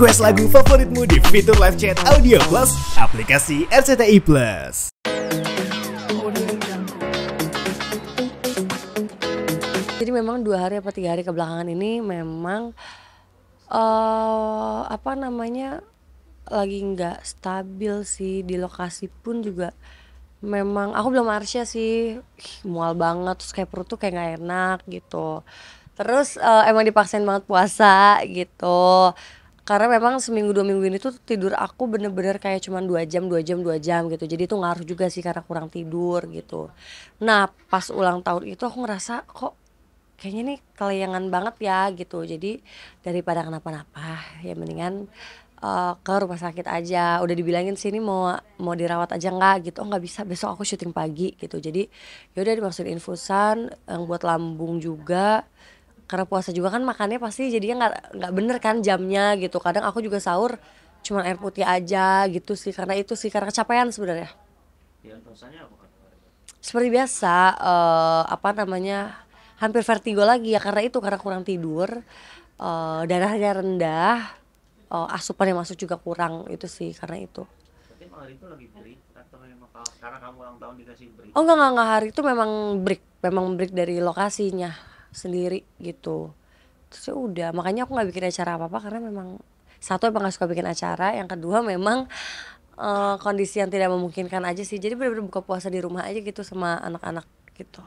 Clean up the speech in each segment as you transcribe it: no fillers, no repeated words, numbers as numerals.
Request lagu favoritmu di fitur live chat Audio Plus aplikasi RCTI Plus. Jadi memang 2 hari apa 3 hari kebelakangan ini memang lagi nggak stabil sih. Di lokasi pun juga memang aku belum Arsya sih, mual banget, terus kayak perut tuh kayak nggak enak gitu. Terus emang dipaksain banget puasa gitu. Karena memang seminggu 2 minggu ini tuh tidur aku bener-bener kayak cuman 2 jam gitu. Jadi itu ngaruh juga sih karena kurang tidur gitu. Nah pas ulang tahun itu aku ngerasa kok kayaknya nih kelayangan banget ya gitu. Jadi daripada kenapa-napa ya mendingan ke rumah sakit aja. Udah dibilangin sini mau dirawat aja nggak gitu. Oh nggak bisa, besok aku syuting pagi gitu. Jadi yaudah dimasukin infusan yang buat lambung juga. Karena puasa juga kan makannya pasti jadinya nggak bener kan jamnya gitu. Kadang aku juga sahur cuma air putih aja gitu sih, karena itu sih karena kecapean sebenarnya. Ya, rasanya apa kan? Seperti biasa hampir vertigo lagi ya, karena itu karena kurang tidur, darahnya rendah, asupan yang masuk juga kurang, itu sih karena itu. Tapi emang hari itu lagi break atau memang karena kamu ulang tahun dikasih break? Oh enggak, hari itu memang break dari lokasinya sendiri gitu. Terus ya udah, makanya aku nggak bikin acara apa-apa karena memang satu emang nggak suka bikin acara, yang kedua memang kondisi yang tidak memungkinkan aja sih. Jadi bener-bener buka puasa di rumah aja gitu sama anak-anak gitu.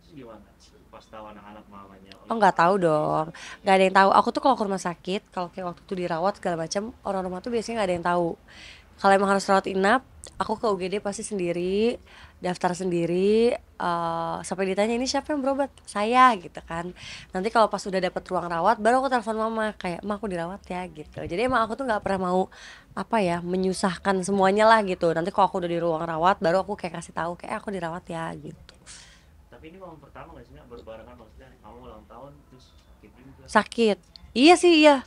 Terus gimana pas tahu anak-anak mamanya? Oh nggak tahu dong, nggak ada yang tahu. Aku tuh kalau ke rumah sakit, kalau kayak waktu itu dirawat segala macam, orang rumah tuh biasanya nggak ada yang tahu. Kalau emang harus rawat inap, aku ke UGD pasti sendiri, daftar sendiri, sampai ditanya ini siapa yang berobat, saya gitu kan. Nanti kalau pas udah dapet ruang rawat, baru aku telepon mama kayak, ma aku dirawat ya gitu. Jadi emang aku tuh nggak pernah mau menyusahkan semuanya lah gitu. Nanti kalau aku udah di ruang rawat, baru aku kayak kasih tahu kayak aku dirawat ya gitu. Tapi ini momen pertama nggak sih, berbarengan maksudnya kamu ulang tahun terus sakit juga? Sakit. Iya sih, iya.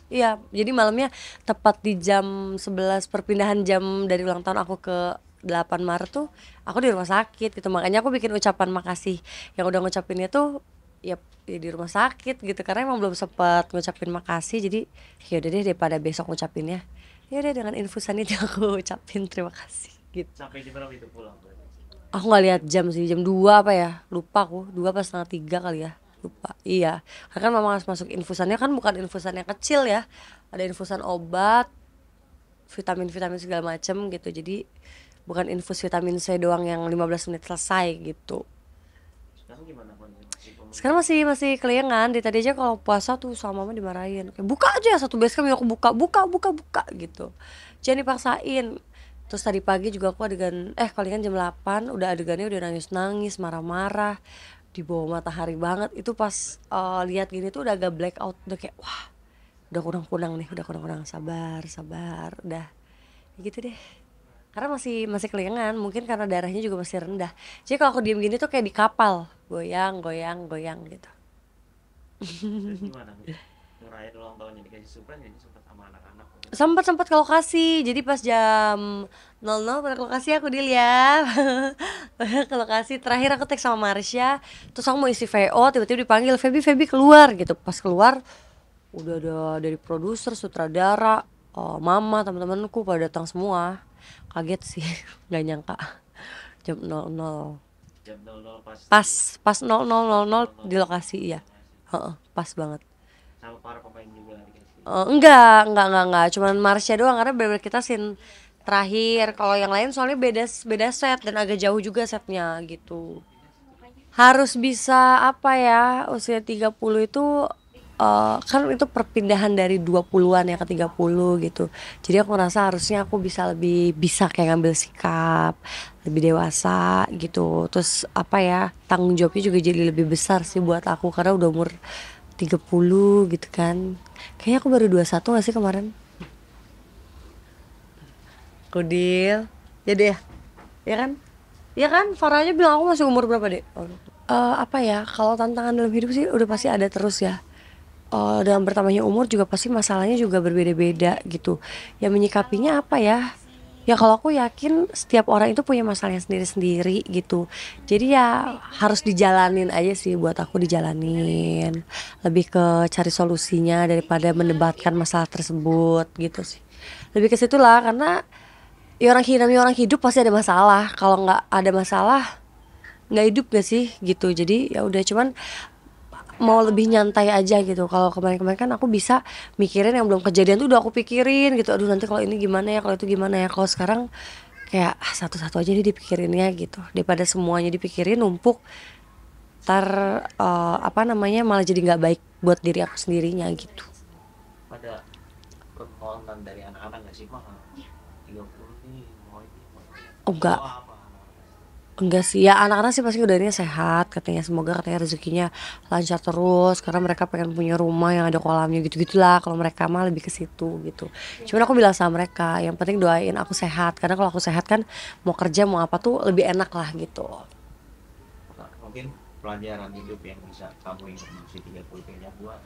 Jadi malamnya tepat di jam 11 perpindahan jam dari ulang tahun aku ke 8 Maret tuh aku di rumah sakit gitu. Makanya aku bikin ucapan makasih yang udah ngucapinnya tuh ya di rumah sakit gitu, karena emang belum sempat ngucapin makasih. Jadi ya udah deh daripada besok ngucapinnya, ya udah dengan infusan itu aku ucapin terima kasih gitu. Sampai di berapa itu pulang berarti? Aku nggak lihat jam sih, jam 2 apa ya, lupa aku, 2 pas setengah 3 kali ya, lupa. Iya, karena kan memang harus masuk infusannya, kan bukan infusan yang kecil ya, ada infusan obat, vitamin segala macem gitu. Jadi bukan infus vitamin C doang yang 15 menit selesai gitu. Sekarang gimana kondisi? Sekarang masih keliengan. Di tadi aja kalau puasa tuh sama mama dimarahin, kayak buka aja satu basecamp yang aku buka gitu, jangan dipaksain. Terus tadi pagi juga aku adegan palingan jam 8 udah adegannya udah nangis marah-marah di bawah matahari banget. Itu pas lihat gini tuh udah agak black out, udah kayak wah udah kurang nih, udah kurang, sabar udah gitu deh. Karena masih keliengan, mungkin karena darahnya juga masih rendah. Jadi kalau aku diem gini tuh kayak di kapal, goyang gitu. Terus gimana ngerayain ulang tahunnya, dikasih surprise nggak sempat sama anak-anak? Sempat ke lokasi. Jadi pas jam 00 pada ke lokasi aku dilihat. Ke lokasi terakhir aku teks sama Marsha, terus aku mau isi VO, tiba-tiba dipanggil Feby keluar gitu. Pas keluar udah ada dari produser, sutradara, mama, teman-temanku pada datang semua. Kaget sih, nggak nyangka. Jam 00 Jam 00 pas 00.00 di lokasi ya. Pas banget. sama para pemain juga dikasih? Enggak, cuman Marsha doang karena bener-bener kita scene terakhir. Kalau yang lain soalnya beda set dan agak jauh juga setnya gitu. Harus bisa usia 30 itu kan itu perpindahan dari 20-an ya ke 30 gitu. Jadi aku ngerasa harusnya aku bisa kayak ngambil sikap lebih dewasa gitu. Terus tanggung jawabnya juga jadi lebih besar sih buat aku karena udah umur 30 gitu kan. Kayaknya aku baru 21 gak sih kemarin? Kudil. Ya deh. Ya kan? Ya kan? Farahnya bilang aku masih umur berapa deh? Kalau tantangan dalam hidup sih udah pasti ada terus ya. Dalam bertambahnya umur juga pasti masalahnya juga berbeda-beda gitu. Ya menyikapinya Ya kalau aku yakin setiap orang itu punya masalahnya sendiri-sendiri gitu. Jadi ya harus dijalanin aja sih, buat aku dijalanin. Lebih ke cari solusinya daripada mendebatkan masalah tersebut gitu sih. Lebih ke situ lah, karena ya namanya orang hidup pasti ada masalah. Kalau nggak ada masalah nggak hidup gak sih gitu. Jadi ya udah, cuman mau lebih nyantai aja gitu. Kalau kemarin-kemarin kan aku bisa mikirin yang belum kejadian tuh udah aku pikirin gitu. Aduh nanti kalau ini gimana ya, kalau itu gimana ya. Kalau sekarang kayak satu-satu aja nih dipikirinnya gitu. Daripada semuanya dipikirin numpuk, ntar apa namanya, malah jadi nggak baik buat diri aku sendirinya gitu. Pada permohonan dari anak-anak nggak sih, mah 30 nih mau ini mau itu. Oh enggak, Doa apa? enggak sih ya, anak-anak sih pasti udah ini sehat katanya, semoga katanya rezekinya lancar terus karena mereka pengen punya rumah yang ada kolamnya gitu-gitulah. Kalau mereka mah lebih ke situ gitu. Cuman aku bilang sama mereka yang penting doain aku sehat, karena kalau aku sehat kan mau kerja mau apa tuh lebih enak lah gitu. Nah, mungkin pelajaran hidup yang bisa kamu ingat masih 30 kayaknya buat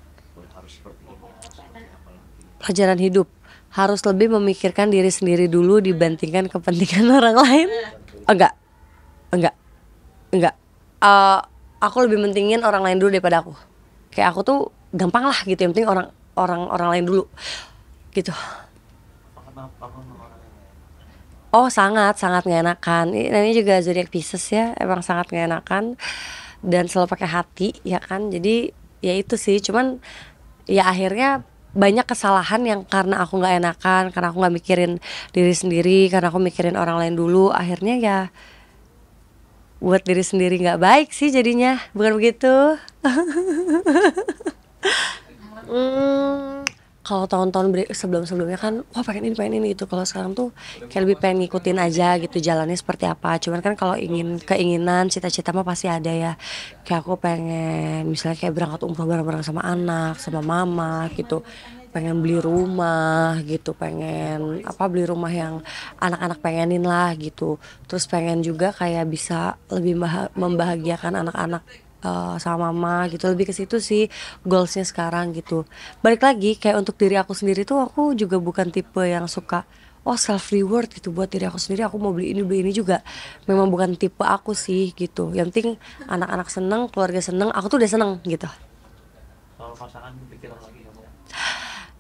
harus seperti ini, harus seperti apa lagi. Pelajaran hidup harus lebih memikirkan diri sendiri dulu dibandingkan kepentingan orang lain. Enggak, enggak, enggak. Eh, aku lebih mentingin orang lain dulu daripada aku. Kayak aku tuh gampang lah gitu, yang penting orang orang orang lain dulu gitu. Apa orang yang Oh sangat sangat nggak enakan. Ini juga zodiak Pisces ya, emang sangat nggak enakan dan selalu pakai hati ya kan. Jadi ya itu sih, cuman ya akhirnya banyak kesalahan yang karena aku nggak enakan, karena aku nggak mikirin diri sendiri, karena aku mikirin orang lain dulu. Akhirnya ya buat diri sendiri nggak baik sih jadinya, bukan begitu? Hmm, kalau tahun-tahun sebelum-sebelumnya kan wah pengen ini gitu. Kalau sekarang tuh kayak lebih pengen ngikutin aja gitu jalannya seperti apa. Cuman kan kalau keinginan cita-cita mah pasti ada ya. Kayak aku pengen misalnya kayak berangkat umroh bareng-bareng sama anak, sama mama gitu. Pengen beli rumah gitu, pengen apa, beli rumah yang anak-anak pengenin lah gitu. Terus pengen juga kayak bisa lebih membahagiakan anak-anak sama mama gitu. Lebih ke situ sih goalsnya sekarang gitu. Balik lagi kayak untuk diri aku sendiri tuh aku juga bukan tipe yang suka oh self reward gitu buat diri aku sendiri, aku mau beli ini juga memang bukan tipe aku sih gitu. Yang penting anak-anak seneng, keluarga seneng, aku tuh udah seneng gitu. soal pasangan kepikiran lagi kamu?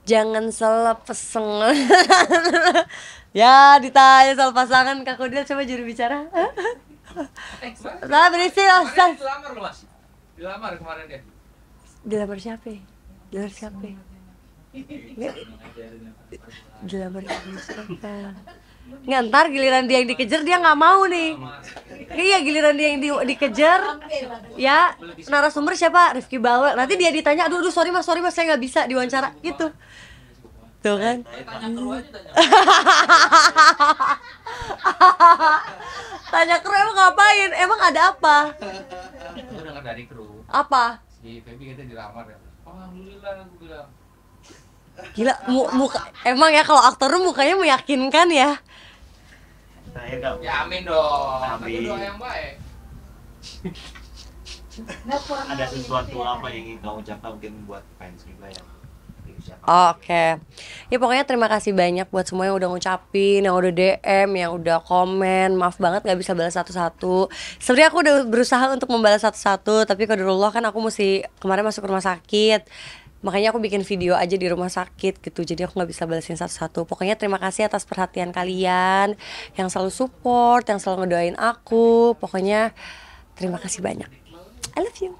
Jangan salah peseng. Ya ditanya soal pasangan Kak Kodil, coba juru bicara. Salah berisi Kemarin Ustaz. dilamar loh mas, dilamar kemarin deh. Dilamar siapa? Dilamar siapa? Dilamar siapa? Nggak, ntar giliran dia yang dikejar dia nggak mau nih. Iya, giliran dia yang dikejar. Ya, narasumber siapa? Rifki Bawel. Nanti dia ditanya, aduh sorry mas saya nggak bisa diwawancara gitu. Tuh kan. Tanya kru aja, tanya. Tanya kru emang ngapain? Emang ada apa? Gue dengar dari kru, Apa? si Feby katanya dilamar ya. Oh, alhamdulillah aku bilang. Gila, muka emang ya kalau aktor tuh mukanya meyakinkan ya. Terakhir kamu. Ya amin dong, Amin. itu doa yang baik. Ada sesuatu apa yang ingin kamu ucapkan mungkin buat fans juga yang di usia kamu? Oke. Ya pokoknya terima kasih banyak buat semua yang udah ngucapin, yang udah DM, yang udah komen. Maaf banget gak bisa balas satu-satu. Sebenarnya aku udah berusaha untuk membalas satu-satu, tapi qadarullah kan aku mesti kemarin masuk rumah sakit. Makanya aku bikin video aja di rumah sakit gitu. Jadi aku gak bisa balesin satu-satu. Pokoknya terima kasih atas perhatian kalian, yang selalu support, yang selalu ngedoain aku. Pokoknya terima kasih banyak. I love you.